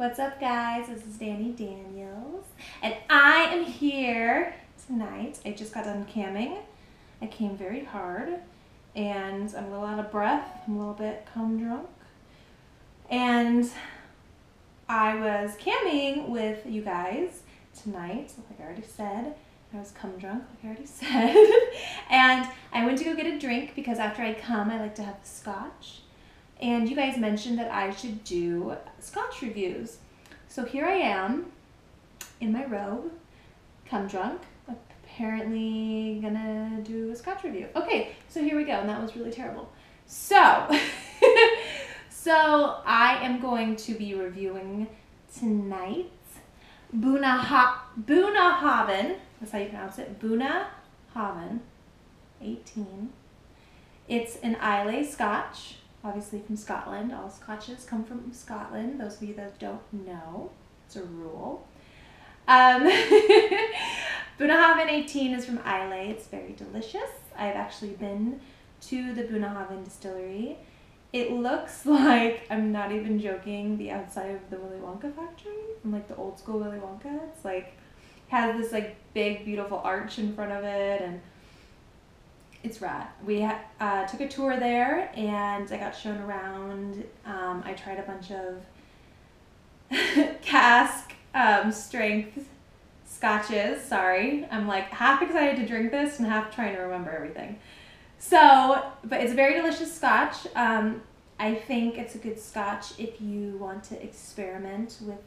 What's up, guys? This is Dani Daniels, and I am here tonight. I just got done camming. I came very hard, and I'm a little out of breath. I'm a little bit cum drunk, and I was camming with you guys tonight, like I already said. I was cum drunk, like I already said, and I went to go get a drink because after I cum, I like to have scotch. And you guys mentioned that I should do Scotch reviews. So here I am in my robe, cum drunk, apparently gonna do a Scotch review. Okay, so here we go, and that was really terrible. So, so I am going to be reviewing tonight Bunnahabhain, that's how you pronounce it, Bunnahabhain 18. It's an Islay Scotch. Obviously from Scotland. All Scotches come from Scotland. Those of you that don't know, it's a rule. Bunnahabhain 18 is from Islay. It's very delicious. I've actually been to the Bunnahabhain distillery. It looks like, I'm not even joking, the outside of the Willy Wonka factory, from like the old school Willy Wonka. It's like, has this like big beautiful arch in front of it, and it's rad. We took a tour there, and I got shown around. I tried a bunch of cask strength scotches. Sorry, I'm like half excited to drink this and half trying to remember everything. So, but it's a very delicious scotch. I think it's a good scotch if you want to experiment with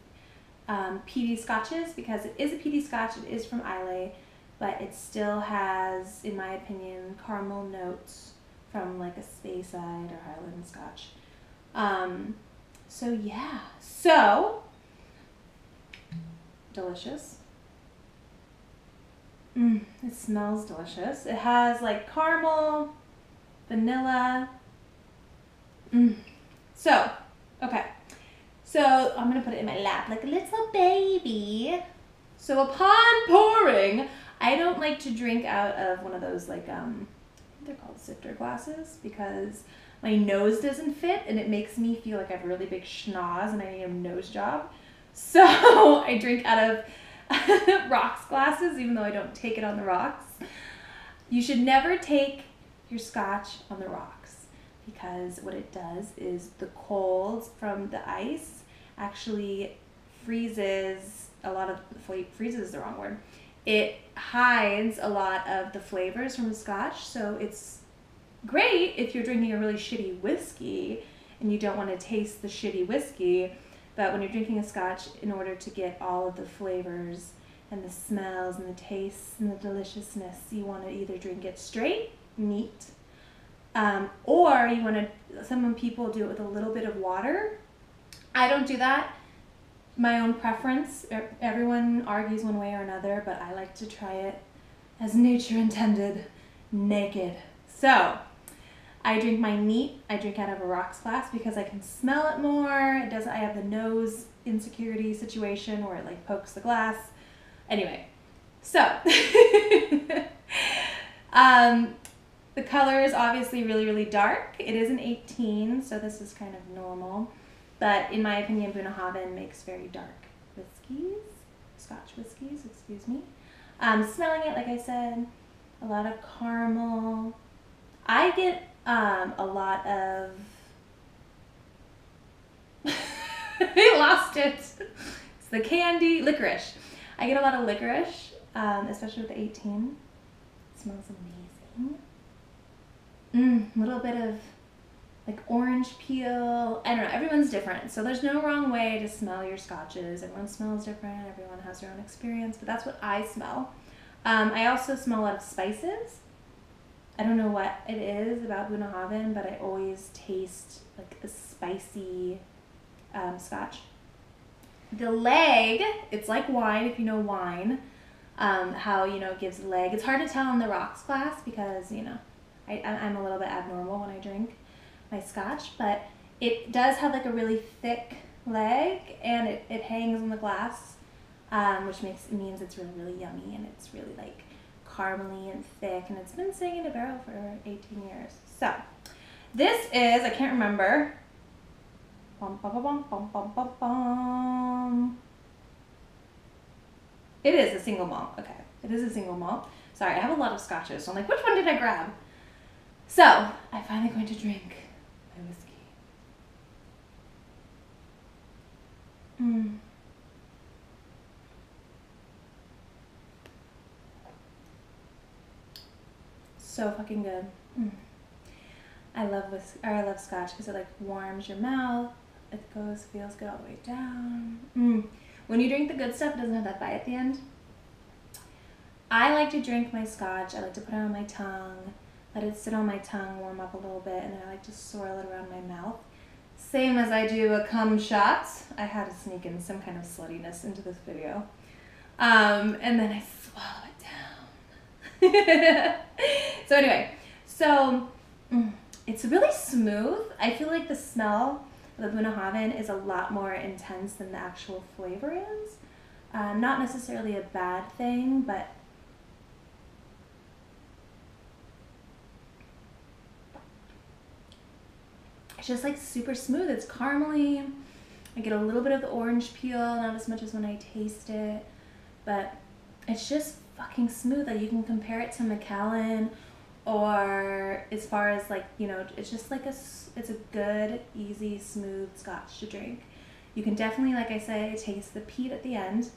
peaty scotches, because it is a peaty scotch. It is from Islay, but it still has, in my opinion, caramel notes from like a Speyside or Highland Scotch. So yeah, so delicious. It smells delicious. It has like caramel, vanilla. So, okay. So I'm gonna put it in my lap like a little baby. So upon pouring, I don't like to drink out of one of those like, they're called sifter glasses, because my nose doesn't fit and it makes me feel like I have a really big schnoz and I need a nose job. So I drink out of rocks glasses, even though I don't take it on the rocks. You should never take your scotch on the rocks, because what it does is the cold from the ice actually freezes a lot of, freezes is the wrong word. It hides a lot of the flavors from the scotch, so it's great if you're drinking a really shitty whiskey and you don't want to taste the shitty whiskey, but when you're drinking a scotch, in order to get all of the flavors and the smells and the tastes and the deliciousness, you want to either drink it straight, neat, or you want to, some people do it with a little bit of water. I don't do that. My own preference. Everyone argues one way or another, but I like to try it as nature intended, naked. So I drink my neat. I drink out of a rocks glass because I can smell it more. It doesn't. I have the nose insecurity situation where it like pokes the glass. Anyway, so the color is obviously really, really dark. It is an 18, so this is kind of normal. But in my opinion, Bunnahabhain makes very dark whiskeys, Scotch whiskeys, excuse me. Smelling it, like I said, a lot of caramel. I get a lot of, I lost it. It's the candy, licorice. I get a lot of licorice, especially with the 18. It smells amazing. A little bit of like orange peel. I don't know, everyone's different. So there's no wrong way to smell your scotches. Everyone smells different, everyone has their own experience, but that's what I smell. I also smell a lot of spices. I don't know what it is about Bunnahabhain, but I always taste like a spicy scotch. The leg, it's like wine, if you know wine, how, you know, it gives a leg. It's hard to tell in the rocks glass because, you know, I'm a little bit abnormal when I drink my scotch, but it does have like a really thick leg, and it hangs on the glass, which means it's really, really yummy, and it's really like caramely and thick, and it's been sitting in a barrel for 18 years. So this is, I can't remember, Bum, bum, bum, bum, bum, bum, bum. It is a single malt. Okay, it is a single malt. Sorry, I have a lot of scotches, so I'm like, which one did I grab? So, I'm finally going to drink my whiskey. So fucking good. I love scotch because it like warms your mouth. It feels good all the way down. When you drink the good stuff, it doesn't have that bite at the end. I like to drink my scotch. I like to put it on my tongue, let it sit on my tongue, warm up a little bit, and then I like to swirl it around my mouth. Same as I do a cum shot. I had to sneak in some kind of sluttiness into this video. And then I swallow it down. So anyway, it's really smooth. I feel like the smell of the Bunnahabhain is a lot more intense than the actual flavor is. Not necessarily a bad thing, but it's just like super smooth. It's caramely. I get a little bit of the orange peel, not as much as when I taste it, but it's just fucking smooth. Like you can compare it to Macallan, or as far as like, you know, it's just like it's a good, easy, smooth scotch to drink. You can definitely, like I say, taste the peat at the end,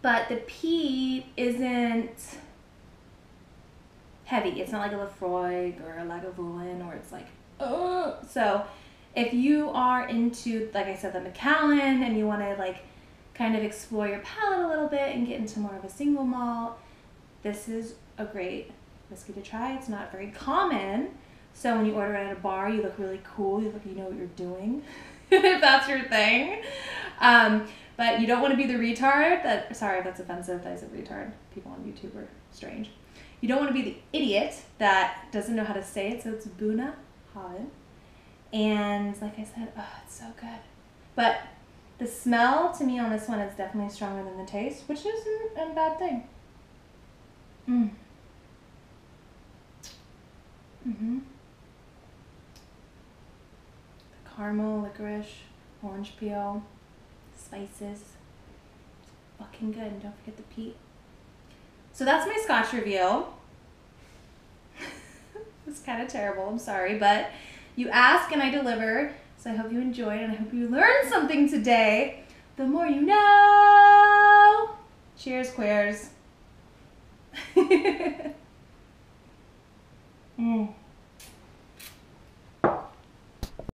but the peat isn't heavy. It's not like a Lefroy or a Lagavulin, or it's like, oh. So if you are into, like I said, the Macallan, and you want to like kind of explore your palate a little bit and get into more of a single malt, this is a great whiskey to try. It's not very common, so when you order it at a bar, you look really cool. You look, you know what you're doing, if that's your thing. But you don't want to be the retard that, sorry if that's offensive, that I said retard. People on YouTube are strange. You don't want to be the idiot that doesn't know how to say it, so it's Bunnahabhain. And like I said, oh, it's so good. But the smell to me on this one is definitely stronger than the taste, which isn't a bad thing. The caramel, licorice, orange peel, spices, fucking good. And don't forget the peat. So that's my Scotch review. It's kind of terrible, I'm sorry, but you ask and I deliver. So I hope you enjoyed, and I hope you learned something today. The more you know. Cheers, queers.